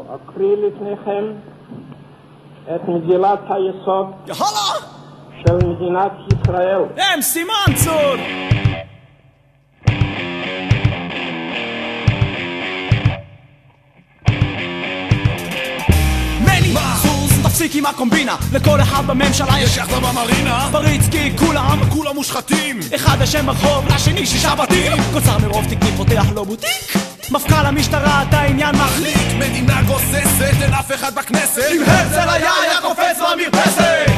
אקריא לפניכם את מגילת היסוד של מדינת ישראל. סימן צור! מני! זוז, תפסיק עם הקומבינה. לכל אחד בממשלה יש יחדה במרינה. פריצקי, כולם מושחתים. אחד השם ברחוב, לשני 6 בתים. קוצר מרוב תקני פותח לו בוטיק. מפכ"ל המשטרה, אתה עניין מחליט. מדינה גוססת, אין אף אחד בכנסת. אם הרצל היה קופץ במרפסת.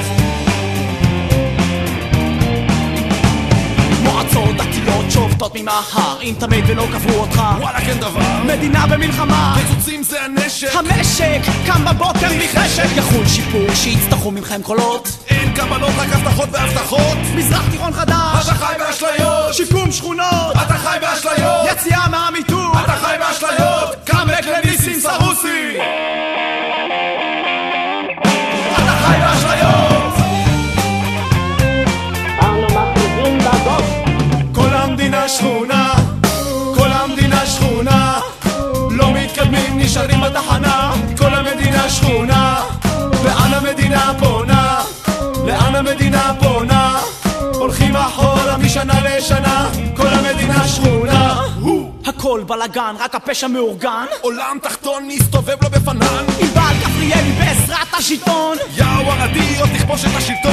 מועצות דתיות שובתות ממהר. אם תמת ולא קברו אותך, וואלה כן דבר. מדינה במלחמה, פיצוצים זה הנשק. המשק קם בבוקר מחשק. יחול שיפור שיצטרכו ממכם קולות. אין קבלות, רק הבטחות והבטחות. מזרח תיכון חדש, אתה חי באשליות. שיקום שכונות, אתה חי באשליות. יציאה מהמיתון, אתה חי באשליות. קאמבק לניסים סרוסי. אתה חי באשליות. אנו מכריזים בזאת כל המדינה שכונה, כל המדינה שכונה. לא מתקדמים, נשארים בתחנה. כל המדינה שכונה. לאן המדינה פונה? לאן המדינה פונה? הולכים אחורה משנה לשנה. כל המדינה שכונה. הכל בלגן, רק הפשע מאורגן. עולם תחתון מסתובב לו בפנן. ענבל גבריאלי בעזרת השלטון. יאו ערדי, עוד תכבוש את השלטון.